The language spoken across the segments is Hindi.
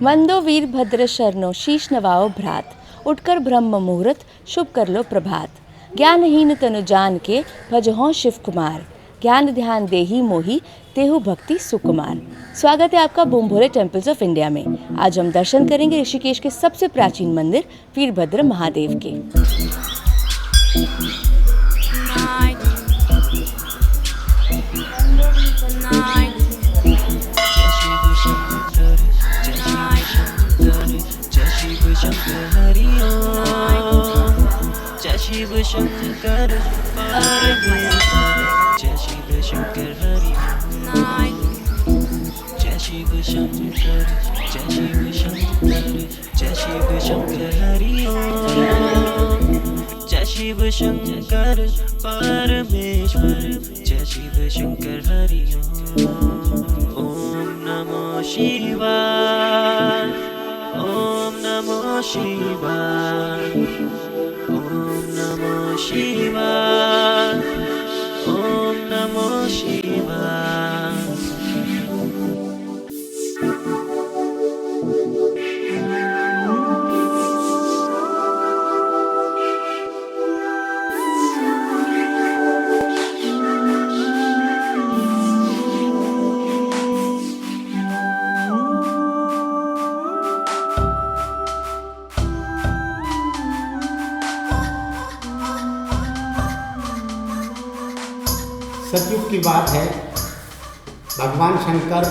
वंदो वीरभद्र शरणो शीश नवाओ भ्रात, उठकर ब्रह्म मुहूर्त शुभ कर लो प्रभात। ज्ञानहीन तनु जान के भजहों शिव कुमार, ज्ञान ध्यान देही मोही तेहु भक्ति सुकुमार। स्वागत है आपका boom Bhole temples of India में। आज हम दर्शन करेंगे ऋषिकेश के सबसे प्राचीन मंदिर वीरभद्र महादेव के। जय शिव शंकर जय शिव शंकर हरि जय शिव शंकर जय शिव शंकर जय शिव शंकर हरि जय शिव शंकर परमेश्वर जय शिव शंकर हरि ओम नमो शिवाय ओम नमो शिवाय ओम नमो शिवाय ओम नमो शिवाय। सतयुग की बात है। भगवान शंकर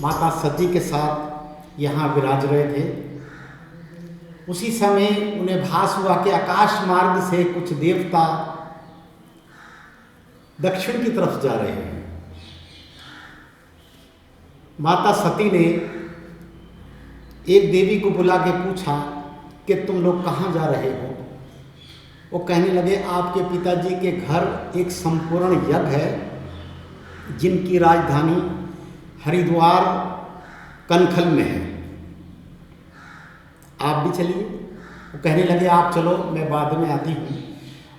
माता सती के साथ यहाँ विराज रहे थे। उसी समय उन्हें भास हुआ कि आकाश मार्ग से कुछ देवता दक्षिण की तरफ जा रहे हैं। माता सती ने एक देवी को बुला के पूछा कि तुम लोग कहाँ जा रहे हो। वो कहने लगे आपके पिताजी के घर एक संपूर्ण यज्ञ है जिनकी राजधानी हरिद्वार कनखल में है, आप भी चलिए। वो कहने लगे आप चलो, मैं बाद में आती हूँ।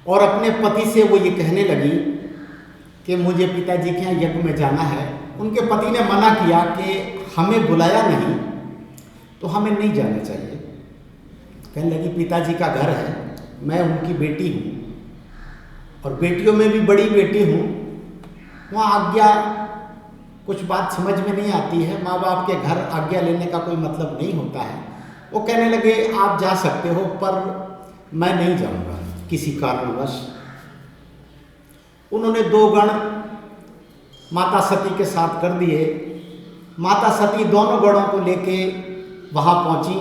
और अपने पति से वो ये कहने लगी कि मुझे पिताजी के यहाँ यज्ञ में जाना है। उनके पति ने मना किया कि हमें बुलाया नहीं तो हमें नहीं जाना चाहिए। कहने लगी पिताजी का घर है, मैं उनकी बेटी हूँ और बेटियों में भी बड़ी बेटी हूँ। वहाँ आज्ञा कुछ बात समझ में नहीं आती है। माँ बाप के घर आज्ञा लेने का कोई मतलब नहीं होता है। वो कहने लगे आप जा सकते हो पर मैं नहीं जाऊँगा किसी कारणवश। उन्होंने 2 गण माता सती के साथ कर दिए। माता सती दोनों गणों को लेके वहाँ पहुँची।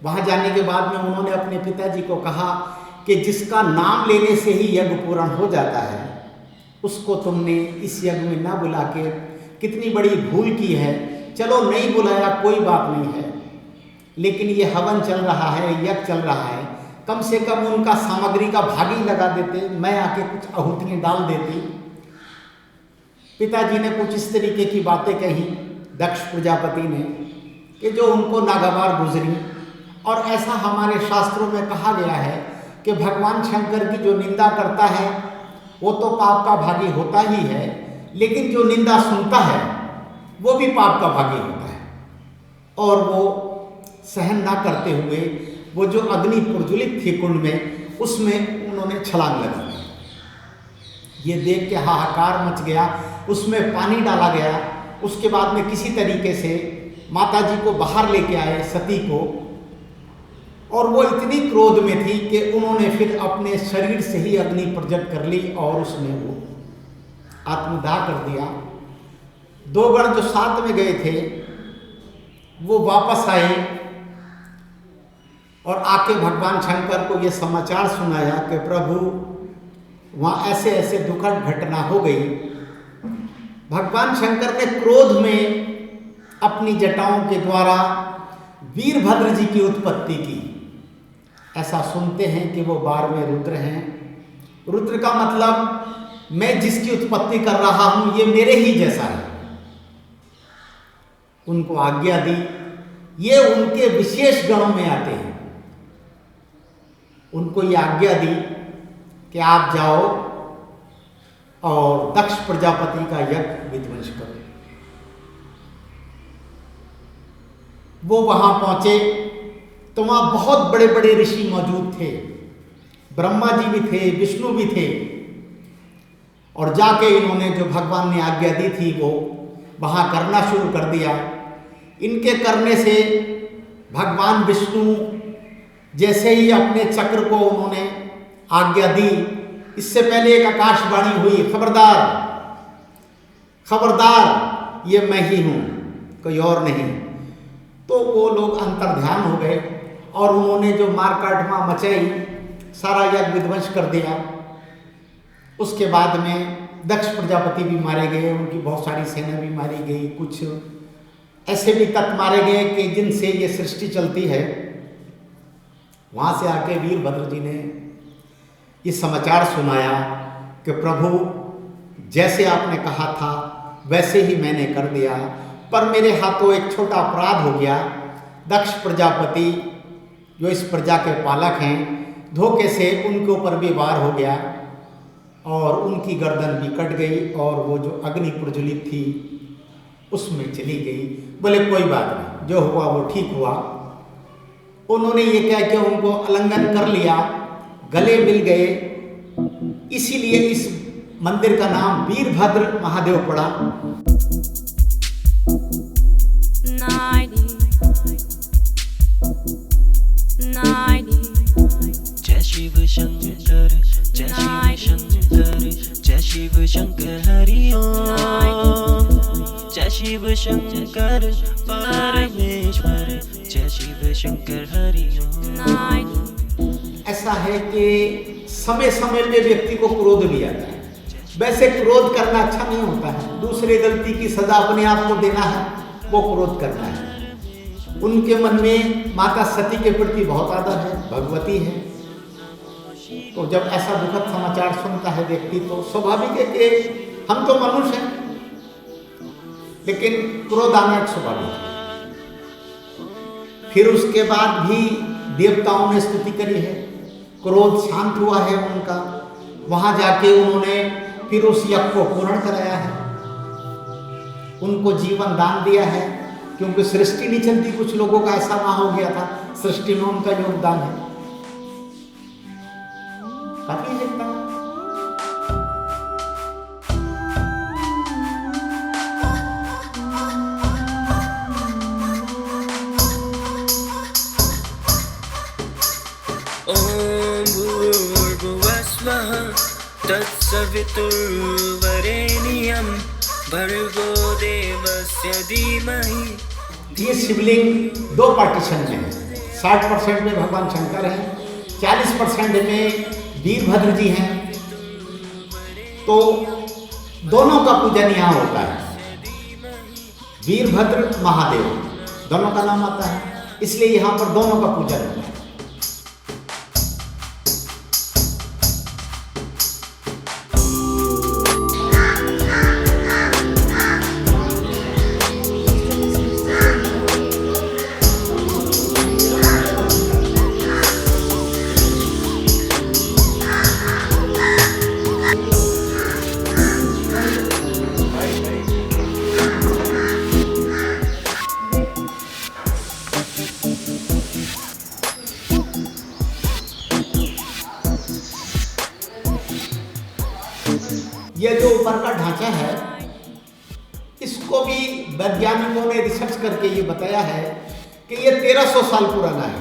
वहाँ जाने के बाद में उन्होंने अपने पिताजी को कहा कि जिसका नाम लेने से ही यज्ञ पूर्ण हो जाता है उसको तुमने इस यज्ञ में ना बुला के कितनी बड़ी भूल की है। चलो नहीं बुलाया कोई बात नहीं है, लेकिन ये हवन चल रहा है, यज्ञ चल रहा है, कम से कम उनका सामग्री का भागी लगा देते, मैं आके कुछ आहुतियाँ डाल देती। पिताजी ने कुछ इस तरीके की बातें कही दक्ष प्रजापति ने कि जो उनको नागवार गुजरी। और ऐसा हमारे शास्त्रों में कहा गया है कि भगवान शंकर की जो निंदा करता है वो तो पाप का भागी होता ही है, लेकिन जो निंदा सुनता है वो भी पाप का भागी होता है। और वो सहन ना करते हुए वो जो अग्नि प्रज्वलित थी कुंड में, उसमें उन्होंने छलांग लगा दी। ये देख के हाहाकार मच गया, उसमें पानी डाला गया। उसके बाद में किसी तरीके से माता जी को बाहर लेके आए, सती को। और वो इतनी क्रोध में थी कि उन्होंने फिर अपने शरीर से ही अग्नि प्रज्वलित कर ली और उसमें वो आत्मदाह कर दिया। 2 गण जो साथ में गए थे वो वापस आए और आके भगवान शंकर को ये समाचार सुनाया कि प्रभु वहाँ ऐसे ऐसे दुखद घटना हो गई। भगवान शंकर ने क्रोध में अपनी जटाओं के द्वारा वीरभद्र जी की उत्पत्ति की। ऐसा सुनते हैं कि वो 12वें रुद्र हैं। रुद्र का मतलब मैं जिसकी उत्पत्ति कर रहा हूं ये मेरे ही जैसा है। उनको आज्ञा दी, ये उनके विशेष गणों में आते हैं। उनको ये आज्ञा दी कि आप जाओ और दक्ष प्रजापति का यज्ञ विध्वंस करो। वो वहाँ पहुँचे तो वहाँ बहुत बड़े बड़े ऋषि मौजूद थे, ब्रह्मा जी भी थे, विष्णु भी थे। और जाके इन्होंने जो भगवान ने आज्ञा दी थी वो वहाँ करना शुरू कर दिया। इनके करने से भगवान विष्णु जैसे ही अपने चक्र को उन्होंने आज्ञा दी, इससे पहले एक आकाशवाणी हुई, खबरदार खबरदार ये मैं ही हूँ, कोई और नहीं। तो वो लोग अंतर्ध्यान हो गए और उन्होंने जो मारकाट वहाँ मचाई, सारा यज्ञ विध्वंस कर दिया। उसके बाद में दक्ष प्रजापति भी मारे गए, उनकी बहुत सारी सेना भी मारी गई, कुछ ऐसे भी तत्व मारे गए कि जिनसे ये सृष्टि चलती है। वहाँ से आके वीरभद्र जी ने ये समाचार सुनाया कि प्रभु जैसे आपने कहा था वैसे ही मैंने कर दिया, पर मेरे हाथों एक छोटा अपराध हो गया। दक्ष प्रजापति जो इस प्रजा के पालक हैं, धोखे से उनके ऊपर भी वार हो गया और उनकी गर्दन भी कट गई और वो जो अग्नि प्रज्वलित थी उसमें चली गई। बोले कोई बात नहीं, जो हुआ वो ठीक हुआ। उन्होंने ये कह के उनको आलिंगन कर लिया, गले मिल गए। इसीलिए इस मंदिर का नाम वीरभद्र महादेव पड़ा। जय शिव शंकर, जय शिव शंकर, जय शिव शंकर हरि ओम। जय शिव शंकर परमेश्वर, जय शिव शंकर हरि ओम। ऐसा है कि समय समय पे व्यक्ति को क्रोध भी आता है। वैसे क्रोध करना अच्छा नहीं होता है, दूसरे गलती की सजा अपने आप को देना है, वो क्रोध करना है। उनके मन में माता सती के प्रति बहुत आदर है, भगवती है। तो जब ऐसा दुखद समाचार सुनता है व्यक्ति तो स्वाभाविक है कि हम तो मनुष्य हैं, लेकिन क्रोध आना एक स्वाभाविक है। फिर उसके बाद भी देवताओं ने स्तुति करी है, क्रोध शांत हुआ है उनका। वहां जाके उन्होंने फिर उस यज्ञ को पूर्ण कराया है, उनको जीवन दान दिया है, क्योंकि सृष्टि नहीं चलती। कुछ लोगों का ऐसा वहां हो गया था, सृष्टि में उनका योगदान है, काफी लगता है। ओम भूर्भुवस्वः तत्सवितुर्वरेण्यं भर्गो देवस्य धीमहि। ये शिवलिंग दो पार्टीशन में है। 60% में भगवान शंकर हैं, 40% में वीरभद्र जी हैं। तो दोनों का पूजन यहाँ होता है। वीरभद्र महादेव दोनों का नाम आता है, इसलिए यहाँ पर दोनों का पूजन होता है। ये जो ऊपर का ढांचा है, इसको भी वैज्ञानिकों ने रिसर्च करके ये बताया है कि ये 1300 साल पुराना है।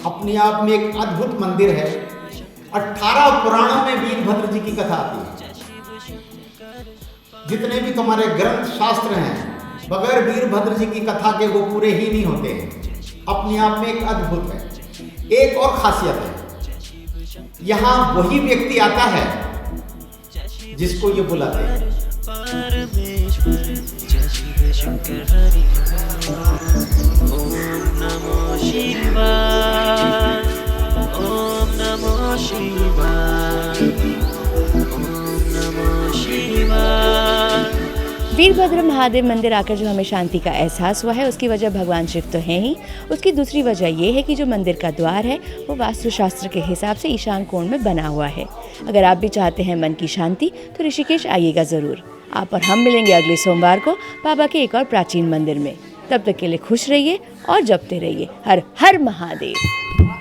अपने आप में एक अद्भुत मंदिर है। 18 पुराणों में वीरभद्र जी की कथा आती है। जितने भी तुम्हारे ग्रंथ शास्त्र हैं, बगैर वीरभद्र जी की कथा के वो पूरे ही नहीं होते हैं। अपने आप में एक अद्भुत है। एक और खासियत है, यहाँ वही व्यक्ति आता है जिसको ये बुलाते हैं। परमेश्वर, जय शिव शंकर हरि ओम। ओम नमो शिवाय, ओम नमो शिवाय, ओम नमो शिवाय। वीरभद्र महादेव मंदिर आकर जो हमें शांति का एहसास हुआ है, उसकी वजह भगवान शिव तो हैं ही। उसकी दूसरी वजह ये है कि जो मंदिर का द्वार है वो वास्तुशास्त्र के हिसाब से ईशान कोण में बना हुआ है। अगर आप भी चाहते हैं मन की शांति तो ऋषिकेश आइएगा ज़रूर। आप और हम मिलेंगे अगले सोमवार को बाबा के एक और प्राचीन मंदिर में। तब तक के लिए खुश रहिए और जपते रहिए। हर हर महादेव।